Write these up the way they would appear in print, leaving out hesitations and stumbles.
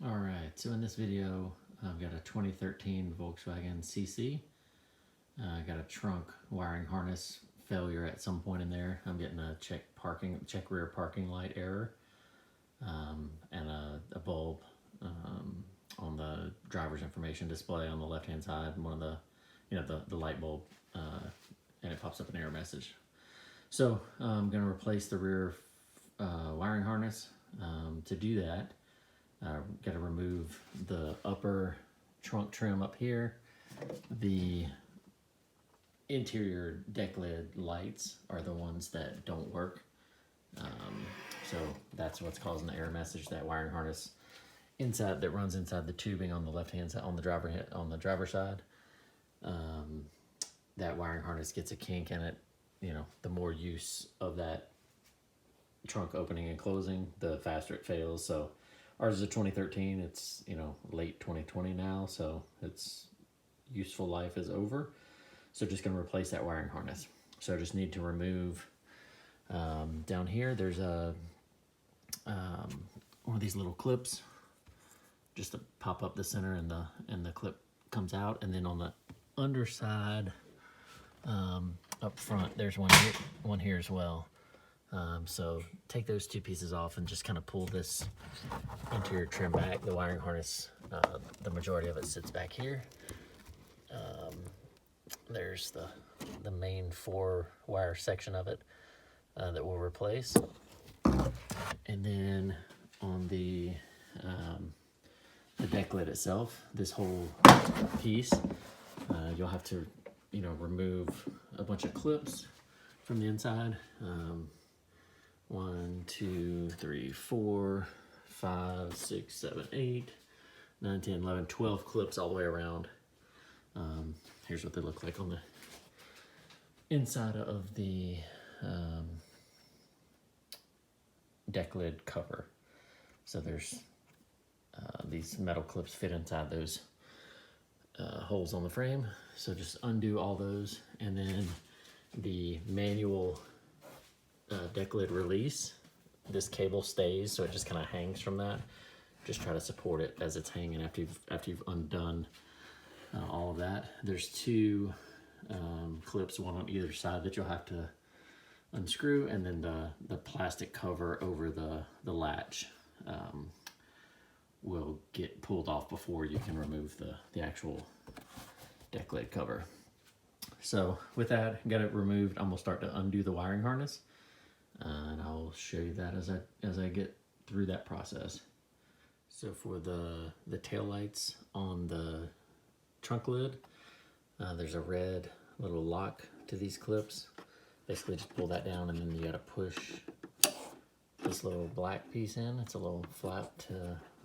All right, so in this video, I've got a 2013 Volkswagen CC. I got a trunk wiring harness failure at some point in there. I'm getting a check rear parking light error, and a bulb on the driver's information display on the left-hand side, and one of the light bulb, and it pops up an error message. So I'm going to replace the rear wiring harness. To do that, got to remove the upper trunk trim up here. The interior deck lid lights are the ones that don't work. So that's what's causing the error message. That wiring harness inside that runs inside the tubing on the left-hand side, on the driver's side. That wiring harness gets a kink in it. You know, the more use of that trunk opening and closing, the faster it fails. So ours is a 2013. It's, late 2020 now, so its useful life is over. So just going to replace that wiring harness. So I just need to remove, down here, there's a one of these little clips just to pop up the center, and the clip comes out. And then on the underside, up front, there's one here as well. So take those two pieces off and just kind of pull this interior trim back. The wiring harness, the majority of it sits back here. There's the main 4-wire section of it that we'll replace. And then on the deck lid itself, this whole piece, you'll have to remove a bunch of clips from the inside. 1, 2, 3, 4, 5, 6, 7, 8, 9, 10, 11, 12 clips all the way around. Here's what they look like on the inside of the deck lid cover. So there's these metal clips fit inside those holes on the frame. So just undo all those, and then the manual deck lid release, this cable stays, so it just kind of hangs from that. Just try to support it as it's hanging after you've undone all of that. There's 2 clips, one on either side, that you'll have to unscrew, and then the plastic cover over the latch will get pulled off before you can remove the actual deck lid cover. So with that, got it removed, I'm gonna start to undo the wiring harness, and I'll show you that as I get through that process. So for the tail lights on the trunk lid, there's a red little lock to these clips. Basically just pull that down, and then you gotta push this little black piece in. It's a little flap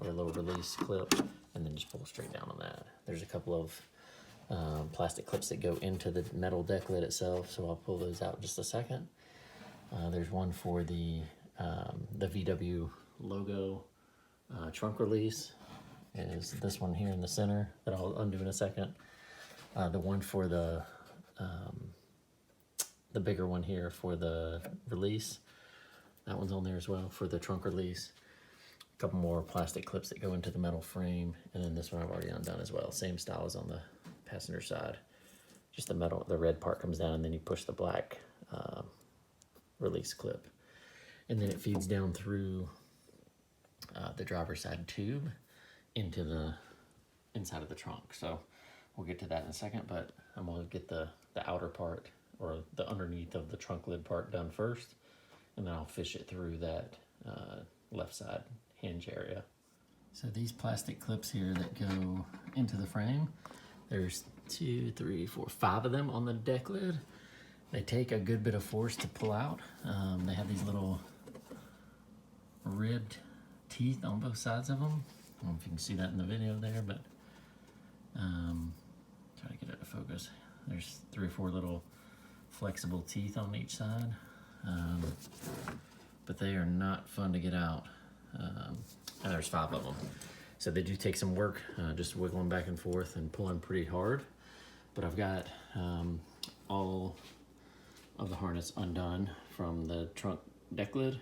or a little release clip, and then just pull straight down on that. There's a couple of plastic clips that go into the metal deck lid itself, so I'll pull those out in just a second. There's one for the VW logo trunk release. Is this one here in the center that I'll undo in a second. The one for the bigger one here for the release, that one's on there as well for the trunk release. A couple more plastic clips that go into the metal frame, and then this one I've already undone as well. Same style as on the passenger side. Just the red part comes down, and then you push the black release clip, and then it feeds down through the driver's side tube into the inside of the trunk. So we'll get to that in a second, but I'm gonna get the outer part, or the underneath of the trunk lid part, done first, and then I'll fish it through that left side hinge area. So these plastic clips here that go into the frame, there's 2, 3, 4, 5 of them on the deck lid. They take a good bit of force to pull out. They have these little ribbed teeth on both sides of them. I don't know if you can see that in the video there, but try to get it to focus. There's 3 or 4 little flexible teeth on each side, but they are not fun to get out. And there's 5 of them. So they do take some work, just wiggling back and forth and pulling pretty hard. But I've got all of the harness undone from the trunk deck lid.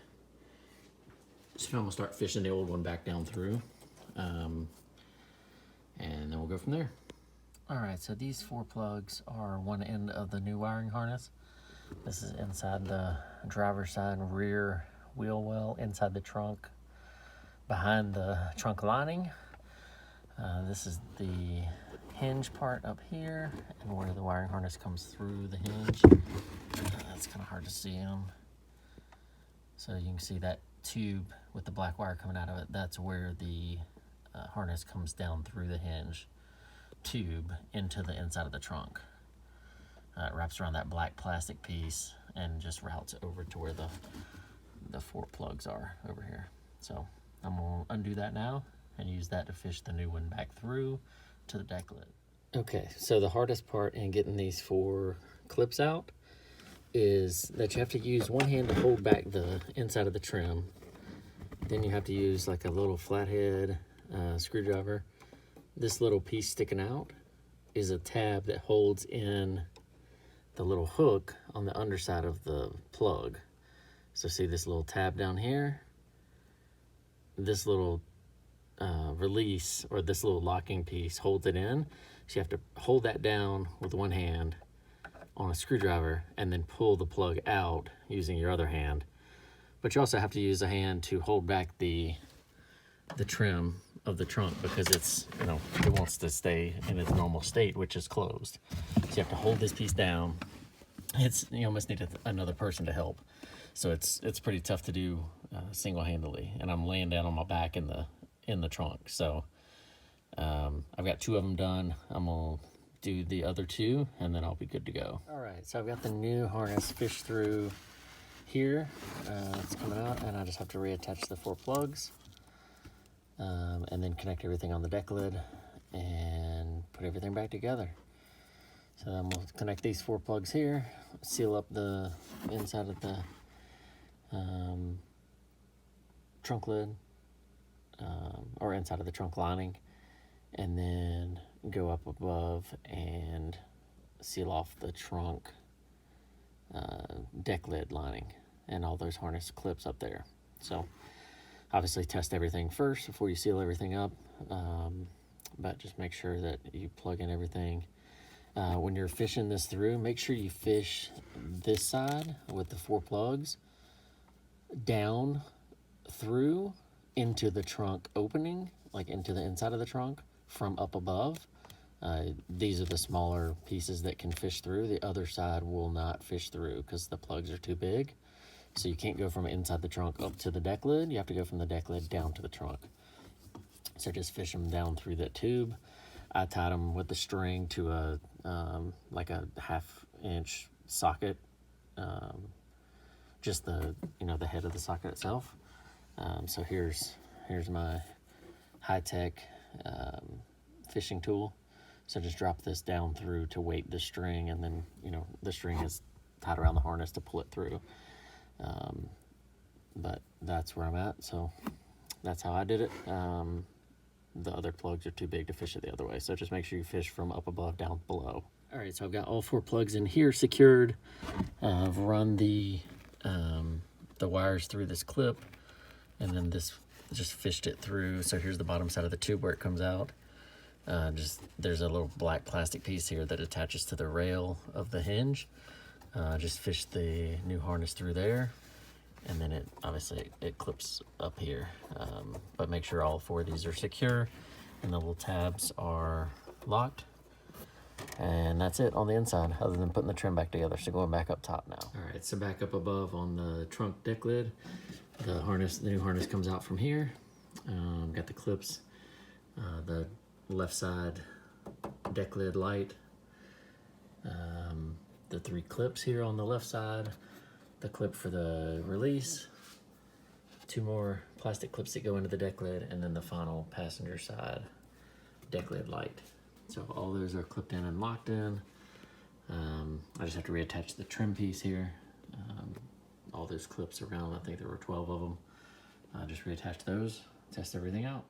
So now I'm gonna start fishing the old one back down through. and then we'll go from there. All right, so these 4 plugs are one end of the new wiring harness. This is inside the driver's side rear wheel well, inside the trunk, behind the trunk lining. This is the hinge part up here, and where the wiring harness comes through the hinge. That's kind of hard to see them. So you can see that tube with the black wire coming out of it. That's where the harness comes down through the hinge tube into the inside of the trunk. It wraps around that black plastic piece and just routes over to where the 4 plugs are over here. So I'm gonna undo that now and use that to fish the new one back through to the deck lid. Okay, so the hardest part in getting these 4 clips out is that you have to use one hand to hold back the inside of the trim. Then you have to use like a little flathead screwdriver. This little piece sticking out is a tab that holds in the little hook on the underside of the plug. So see this little tab down here? This little release, or this little locking piece, holds it in. So you have to hold that down with one hand on a screwdriver and then pull the plug out using your other hand. But you also have to use a hand to hold back the trim of the trunk, because it's, you know, it wants to stay in its normal state, which is closed. So you have to hold this piece down. You almost need another person to help. So it's pretty tough to do single-handedly. And I'm laying down on my back in the trunk. So I've got 2 of them done. I'm gonna do the other 2 and then I'll be good to go. All right, so I've got the new harness fished through here. It's coming out, and I just have to reattach the 4 plugs. And then connect everything on the deck lid and put everything back together. So then we'll connect these 4 plugs here, seal up the inside of the trunk lid, or inside of the trunk lining, and then go up above and seal off the trunk deck lid lining and all those harness clips up there. So obviously test everything first before you seal everything up, but just make sure that you plug in everything. When you're fishing this through, make sure you fish this side with the 4 plugs down through into the trunk opening, like into the inside of the trunk from up above. These are the smaller pieces that can fish through. The other side will not fish through because the plugs are too big. So you can't go from inside the trunk up to the deck lid. You have to go from the deck lid down to the trunk. So just fish them down through that tube. I tied them with the string to a like a 1/2-inch socket, just the the head of the socket itself. So here's my high-tech fishing tool. So just drop this down through to weight the string, and then the string is tied around the harness to pull it through. But that's where I'm at, so that's how I did it. The other plugs are too big to fish it the other way, so just make sure you fish from up above down below. All right, so I've got all 4 plugs in here secured. I've run the wires through this clip, and then this just fished it through. So here's the bottom side of the tube where it comes out. There's a little black plastic piece here that attaches to the rail of the hinge. Just fish the new harness through there, and then it obviously clips up here. But make sure all 4 of these are secure and the little tabs are locked. And that's it on the inside, other than putting the trim back together. So going back up top now. All right, so back up above on the trunk deck lid, the new harness comes out from here. Got the clips, the left side deck lid light, the 3 clips here on the left side, the clip for the release, 2 more plastic clips that go into the deck lid, and then the final passenger side deck lid light. So all those are clipped in and locked in. I just have to reattach the trim piece here. All those clips around, I think there were 12 of them. Just reattach those, test everything out.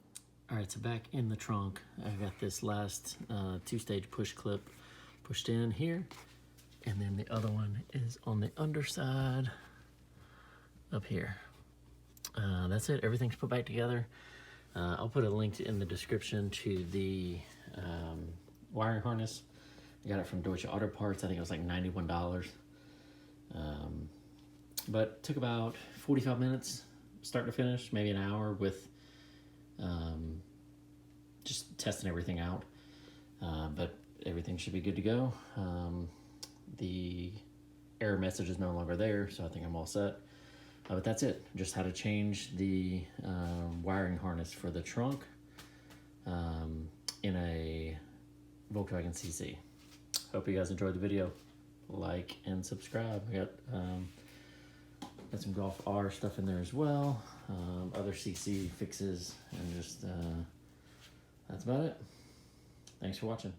All right, so back in the trunk, I've got this last 2-stage push clip pushed in here. And then the other one is on the underside up here. That's it, everything's put back together. I'll put a link in the description to the wiring harness. I got it from Deutsche Auto Parts. I think it was like $91. But took about 45 minutes, start to finish, maybe an hour with just testing everything out. But everything should be good to go. The error message is no longer there, so I think I'm all set. But that's it. Just how to change the wiring harness for the trunk in a Volkswagen CC. Hope you guys enjoyed the video. Like and subscribe. I got some Golf R stuff in there as well. Other CC fixes, and just that's about it. Thanks for watching.